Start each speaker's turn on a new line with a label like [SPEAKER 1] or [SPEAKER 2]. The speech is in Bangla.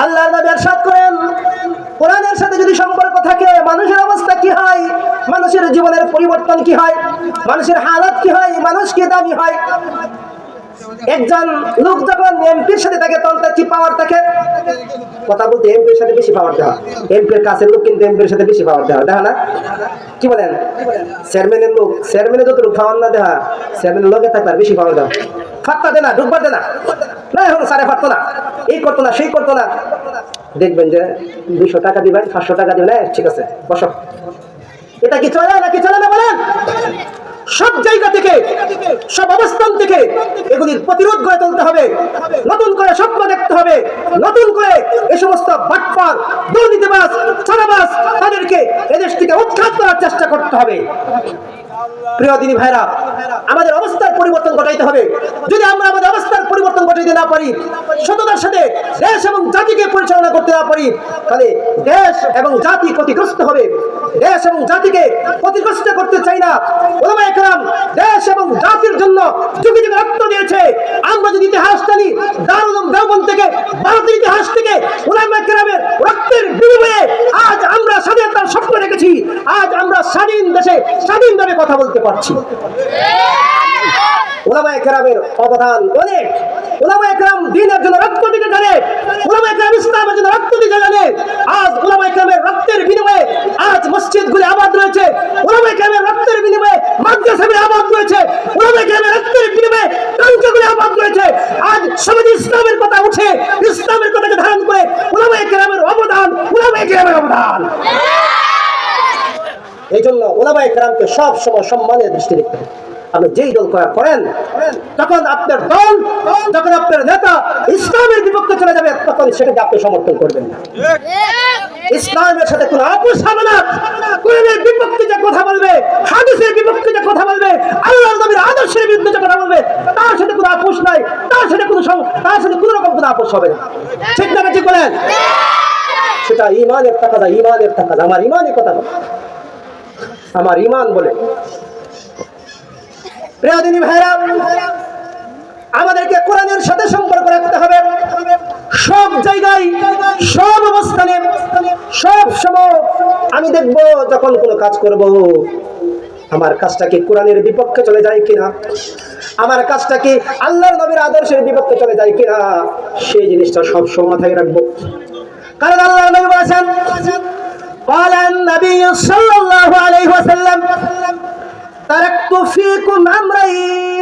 [SPEAKER 1] আল্লাহর নবী ارشاد করেন, কোরআনের সাথে যদি সম্পর্ক থাকে মানুষের অবস্থা কি হয়, মানুষের জীবনের পরিবর্তন কি হয়, মানুষের হালত কি হয়, মানুষ কি দামি হয়। একজন লোক যখন এমপির সাথে থাকে তখন তার কি পাওয়ার থাকে? কথা বলতে এমপির সাথে বেশি পাওয়ার দেওয়া, এমপির কাছের লোক কিন্তু এমপির সাথে বেশি পাওয়ার দেওয়া, দেখা না? কি বলেন? চেয়ারম্যানের লোক চেয়ারম্যানের যত লোক খাওয়ান না দেখা, চেয়ারম্যানের লোকে থাকলে বেশি পাওয়ার দেওয়া। ফাত্তা দে না, ঢুকবার দে না, না এখন সাড়ে ফাটতো না, এই করতো না, সেই করতো না। দেখবেন যে 200 টাকা দিবেন, 500 টাকা দিবেন, ঠিক আছে বসো। এটা কি চলে নাকি চলে না বলেন? সব জায়গা থেকে, সব অবস্থান থেকে এগুলির প্রতিরোধ গড়ে তুলতে হবে, নতুন করে স্বপ্ন দেখতে হবে, নতুন করে এই সমস্ত বাটপার, দুর্নীতিবাজ, চাঁদাবাজ তাদেরকে এদেশ থেকে উৎখাত করার চেষ্টা করতে হবে। প্রিয় দিনী ভাইরা, আমাদের অবস্থার পরিবর্তন ঘটাইতে হবে। যদি আমরা আমাদের অবস্থার পরিবর্তন ঘটাইতে না পারি, সততার সাথে দেশ এবং জাতিকে পরিচালনা করতে না পারি, তাহলে দেশ এবং জাতি ক্ষতিগ্রস্ত হবে। দেশ এবং জাতিকে ক্ষতিগ্রস্ত করতে চাই না। উলামায়ে কেরাম দেশ এবং জাতির জন্য যুগে যুগে রক্ত দিয়েছে। আমরা যদি ইতিহাস জানি, দারুল উলুম দেওবন্দ থেকে, ভারতের ইতিহাস থেকে উলামায়ে কেরামের রক্তের বিনিময়ে আজ আমরা স্বাধীনতার স্বপ্ন রেখেছি। আজ আমরা স্বাধীন দেশে স্বাধীনভাবে কথা বলতে পারছি। উলামায়ে কেরামের অবদান অনেক। উলামায়ে কেরাম দ্বীনের জন্য রক্ত দিতে জানে, উলামায়ে কেরাম ইসলামের জন্য রক্ত দিতে জানে। আজ উলামায়ে কেরামের রক্তের বিনিময়ে আজ মসজিদগুলি আবাদ রয়েছে, উলামায়ে কেরামের রক্তের বিনিময়ে মাদ্রাসাগুলি আবাদ রয়েছে, উলামায়ে কেরামের রক্তের বিনিময়ে টঙ্কাগুলি আবাদ রয়েছে। আজ সমাজে ইসলামের কথা উঠে, ইসলামের কথাকে ধারণ করে উলামায়ে কেরামের অবদান, উলামায়ে কেরামের অবদান। এই জন্য উলামায়ে কেরামকে সব সময় সম্মানের দৃষ্টি দেখতে হবে। আপনি যেই দল করেন, তখন আপনার দল, যখন আপনার নেতা ইসলামের বিপক্ষে চলে যাবে, তখন সেটাকে আপনি সমর্থন করবেন না। ইসলামের সাথে কোনো আপোষ হবে না। কোরআনের বিপক্ষে যে কথা বলবে, হাদিসের বিপক্ষে যে কথা বলবে, আল্লাহর নবীর আদর্শের বিরুদ্ধে যে কথা বলবে, তার সাথে কোনো আপোষ নাই, তার সাথে কোনো রকম কোনো আপোষ হবে না। ঠিক না? ঠিক বলেন? সেটা ঈমানের তাকাদা, ঈমানের তাকাদা। আমার ঈমানের কথা বলে, আমার ঈমান বলে। প্রিয় দিনী ভাইরা, আমাদেরকে কোরআনের সাথে সম্পর্ক রাখতে হবে। সব জায়গায়, সব অবস্থানে, সব সময় আমি দেখব যখন কোনো কাজ করব, আমার কাজটা কি কোরআনের বিপক্ষে চলে যায় কিনা, আমার কাজটা কি আল্লাহর নবীর আদর্শের বিপক্ষে চলে যায় কিনা, সেই জিনিসটা সব সময় মাথায় রাখবো। কারণ আল্লাহর নবী বলেছেন, قال النبي صلى الله عليه وسلم تركت فيكم أمرين